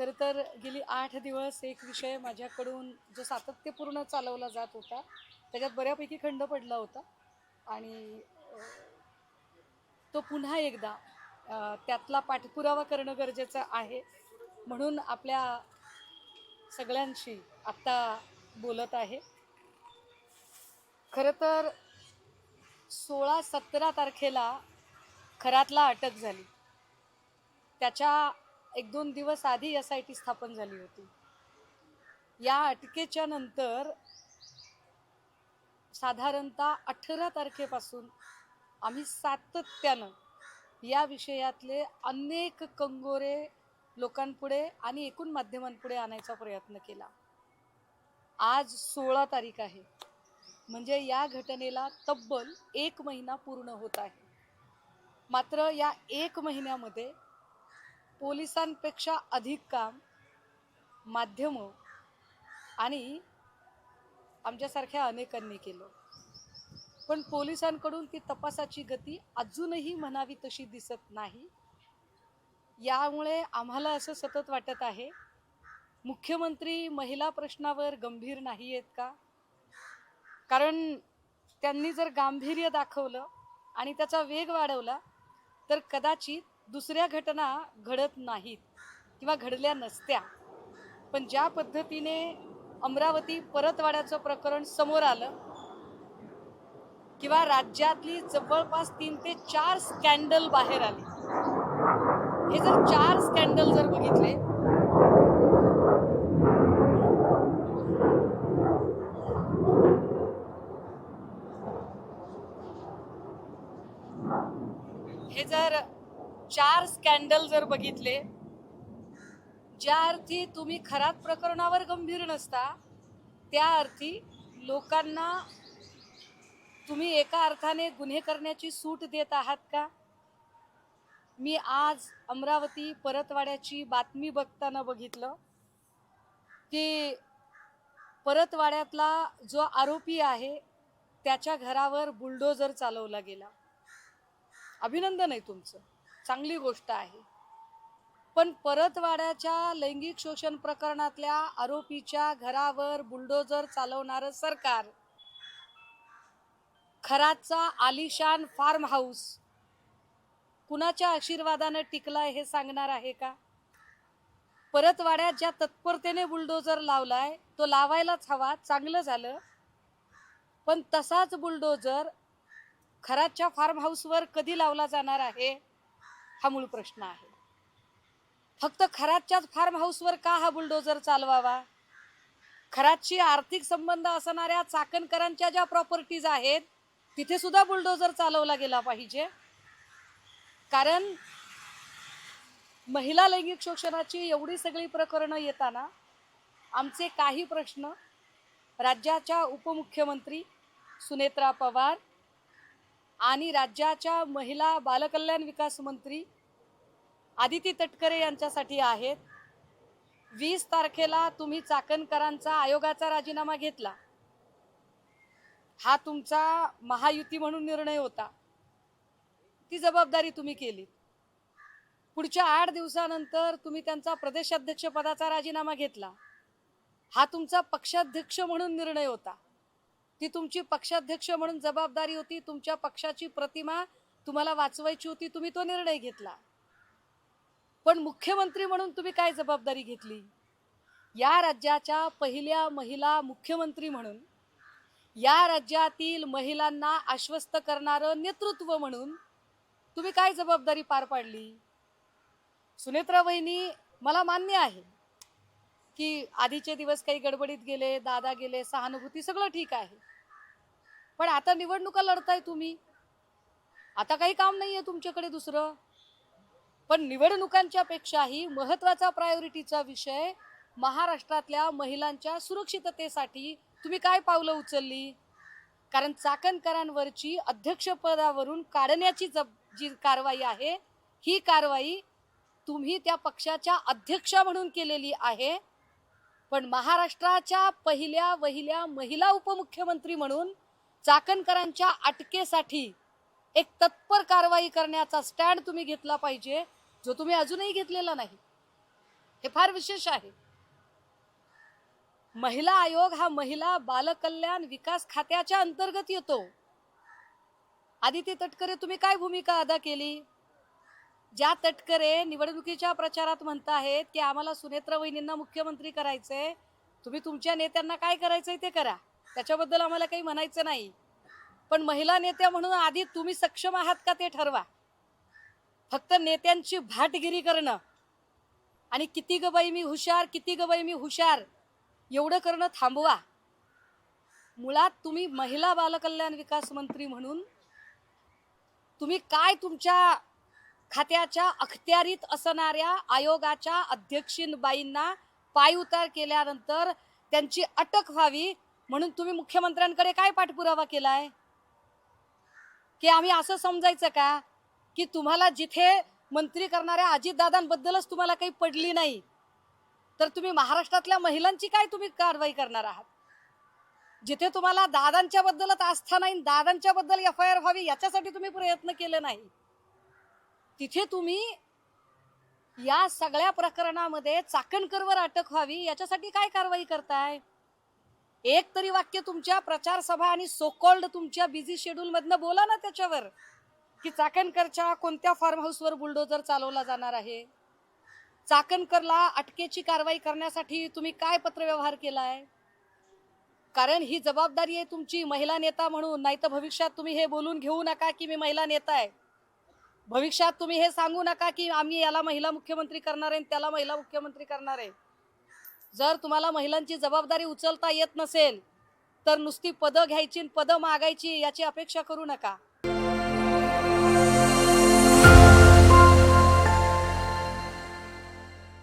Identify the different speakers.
Speaker 1: खरं तर गेली 8 दिवस एक विषय माझ्याकडून जो सातत्यपूर्ण चालवला जात होता त्याच्यात बऱ्यापैकी खंड पडला होता आणि तो पुन्हा एकदा त्यातला पाठपुरावा करणं गरजेचं आहे म्हणून आपल्या सगळ्यांशी आत्ता बोलत आहे। खरं तर 16-17 तारखेला खरातला अटक झाली, त्याच्या 1-2 दिवस आधी SIT स्थापन झाली होती। या अटकेच्या नंतर साधारणतः 18 तारखेपासून आम्ही सातत्यानं या विषयातले अनेक कंगोरे लोकांपुढे आणि एकूण माध्यमांपुढे आणायचा प्रयत्न केला। आज 16 तारीख आहे, म्हणजे या घटनेला तब्बल 1 महिना पूर्ण होत आहे। मात्र या 1 महिन्यामध्ये पोलिसांपेक्षा अधिक काम माध्यम आणि आमच्यासारख्या अनेकांनी केलं, पण पोलिसांकडून ती तपासाची गती अजूनही म्हणावी तशी दिसत नाही। यामुळे आम्हाला असं सतत वाटत आहे, मुख्यमंत्री महिला प्रश्नावर गंभीर नाही आहेत का? कारण त्यांनी जर गांभीर्य दाखवलं आणि त्याचा वेग वाढवला तर कदाचित दुसऱ्या घटना घडत नाहीत किंवा घडल्या नसत्या। पण ज्या पद्धतीने अमरावती परतवाड्याचं प्रकरण समोर आलं किंवा राज्यातली जवळपास 3 ते 4 स्कॅन्डल बाहेर आली, हे जर 4 स्कॅन्डल जर बघितले हे जर 4 स्कॅन्डल जर बघितले, ज्या अर्थी तुम्ही खरात प्रकरणावर गंभीर नसता त्या अर्थी लोकांना तुम्ही एका अर्थाने गुन्हे करण्याची सूट देत आहात का? मी आज अमरावती परतवाड्याची बातमी बघताना बघितलं की परतवाड्यातला जो आरोपी आहे त्याच्या घरावर बुलडोजर चालवला गेला। अभिनंदन आहे तुमचं, चांगली गोष्ट आहे, पण परतवाड्याच्या लैंगिक शोषण प्रकरणातल्या आरोपीच्या घरावर बुलडोजर चालवणारं सरकार खरातचा आलिशान फार्म हाऊस कुणाच्या आशीर्वादाने टिकलाय हे सांगणार आहे का? परतवाड्यात ज्या तत्परतेने बुलडोजर लावलाय तो लावायलाच हवा, चांगलं झालं, पण तसाच बुलडोजर खरातच्या फार्म हाऊसवर कधी लावला जाणार आहे हा मूळ प्रश्न आहे। फक्त खरातच्याच फार्म हाऊसवर का हा बुलडोजर चालवावा? खरातशी आर्थिक संबंध असणाऱ्या चाकणकरांच्या ज्या प्रॉपर्टीज आहेत तिथे सुद्धा बुलडोजर चालवला गेला पाहिजे, कारण महिला लैंगिक शोषणाची एवढी सगळी प्रकरणं येताना आमचे काही प्रश्न राज्याच्या उपमुख्यमंत्री सुनेत्रा पवार आणि राज्याच्या महिला बालकल्याण विकास मंत्री आदिती तटकरे यांच्यासाठी आहेत। 20 तारखेला तुम्ही चाकणकरांचा आयोगाचा राजीनामा घेतला, हा तुमचा महायुती म्हणून निर्णय होता, ती जबाबदारी तुम्ही केली। पुढच्या 8 दिवसानंतर तुम्ही त्यांचा प्रदेशाध्यक्ष पदाचा राजीनामा घेतला, हा तुमचा पक्षाध्यक्ष म्हणून निर्णय होता, ती तुमची पक्षाध्यक्ष म्हणून जबाबदारी होती, तुमच्या पक्षाची प्रतिमा तुम्हाला वाचवायची होती, तुम्ही तो निर्णय घेतला। पण मुख्यमंत्री म्हणून तुम्ही काय जबाबदारी घेतली? या राज्याच्या पहिल्या महिला मुख्यमंत्री म्हणून, या राज्यातील महिलांना आश्वस्त करणारं नेतृत्व म्हणून तुम्ही काय जबाबदारी पार पाडली? सुनेत्रा वहिनी, मला मान्य आहे की आधीचे दिवस काही गडबडीत गेले, दादा गेले, सहानुभूती सगळं ठीक आहे, पण आता निवडणुका लढताय तुम्ही, आता काही काम नाहीये तुमच्याकडे दुसरं। पण निवडणुकांच्या पेक्षाही महत्त्वाचा प्रायोरिटीचा विषय महाराष्ट्रातल्या महिलांच्या सुरक्षिततेसाठी तुम्ही काय पावलं उचलली? कारण चाकणकरांवरची अध्यक्षपदावरून काढण्याची जी कारवाई आहे ही कारवाई तुम्ही त्या पक्षाच्या अध्यक्षा म्हणून केलेली आहे, पण महाराष्ट्राच्या पहिल्या वहिल्या महिला उपमुख्यमंत्री म्हणून चाकणकरांच्या अटकेसाठी एक तत्पर कारवाई करण्याचा स्टँड तुम्ही घेतला पाहिजे, जो तुम्ही अजूनही घेतलेला नाही। हे फार विशेष आहे. महिला आयोग हा महिला बालकल्याण विकास खात्याच्या अंतर्गत येतो. आदिती तटकरे, तुम्ही काय भूमिका अदा केली? ज्या तटकरे निवडणुकीच्या प्रचारात म्हणताहेत की आम्हाला सुनेत्रा वहिनींना मुख्यमंत्री करायचंय, तुम्ही तुमच्या नेत्यांना काय करायचंय ते करा, त्याच्याबद्दल आम्हाला काही म्हणायचं नाही. पण महिला नेत्या म्हणून आधी तुम्ही सक्षम आहात का ते ठरवा. फक्त नेत्यांची भाटगिरी करणं आणि किती ग बाई मी हुशार, किती ग बाई मी हुशार एवढं करणं थांबवा. मुळात तुम्ही महिला बालकल्याण विकास मंत्री म्हणून तुम्ही काय तुमच्या खात्याच्या अखत्यारीत असणाऱ्या आयोगाच्या अध्यक्षीनबाईंना पायउतार केल्यानंतर त्यांची अटक व्हावी म्हणून तुम्ही मुख्यमंत्र्यांकडे काय पाठपुरावा केलाय? की आम्ही असं समजायचं का की तुम्हाला जिथे मंत्री करणाऱ्या अजितदादांबद्दलच तुम्हाला काही पडली नाही, तर तुम्ही महाराष्ट्रातल्या महिलांची काय तुम्ही कारवाई करणार आहात? जिथे तुम्हाला दादांच्या बद्दलच आस्था नाही, दादांच्या बद्दल FIR व्हावी याच्यासाठी तुम्ही प्रयत्न केले नाही, तिथे तुम्ही या सगळ्या प्रकरणामध्ये चाकणकरवर अटक व्हावी याच्यासाठी काय कारवाई करताय? एक तरी वाक्य तुमच्या प्रचार सभा आणि सोकॉल्ड तुमच्या बिझी शेड्यूल मधनं बोला ना त्याच्यावर, की चाकणकरच्या कोणत्या फार्म हाऊसवर बुलडोजर चालवला जाणार आहे, चाकणकरला अटकेची कारवाई करण्यासाठी तुम्ही काय पत्रव्यवहार केलाय? कारण ही जबाबदारी आहे तुमची महिला नेता म्हणून. नाही तर भविष्यात तुम्ही हे बोलून घेऊ नका की मी महिला नेता आहे. भविष्यात तुम्ही हे सांगू नका की आम्ही याला महिला मुख्यमंत्री करणार आहे, त्याला महिला मुख्यमंत्री करणार आहे. जर तुम्हाला महिलांची जबाबदारी उचलता येत नसेल तर नुसती पदं घ्यायची, पदं मागायची याची अपेक्षा करू नका.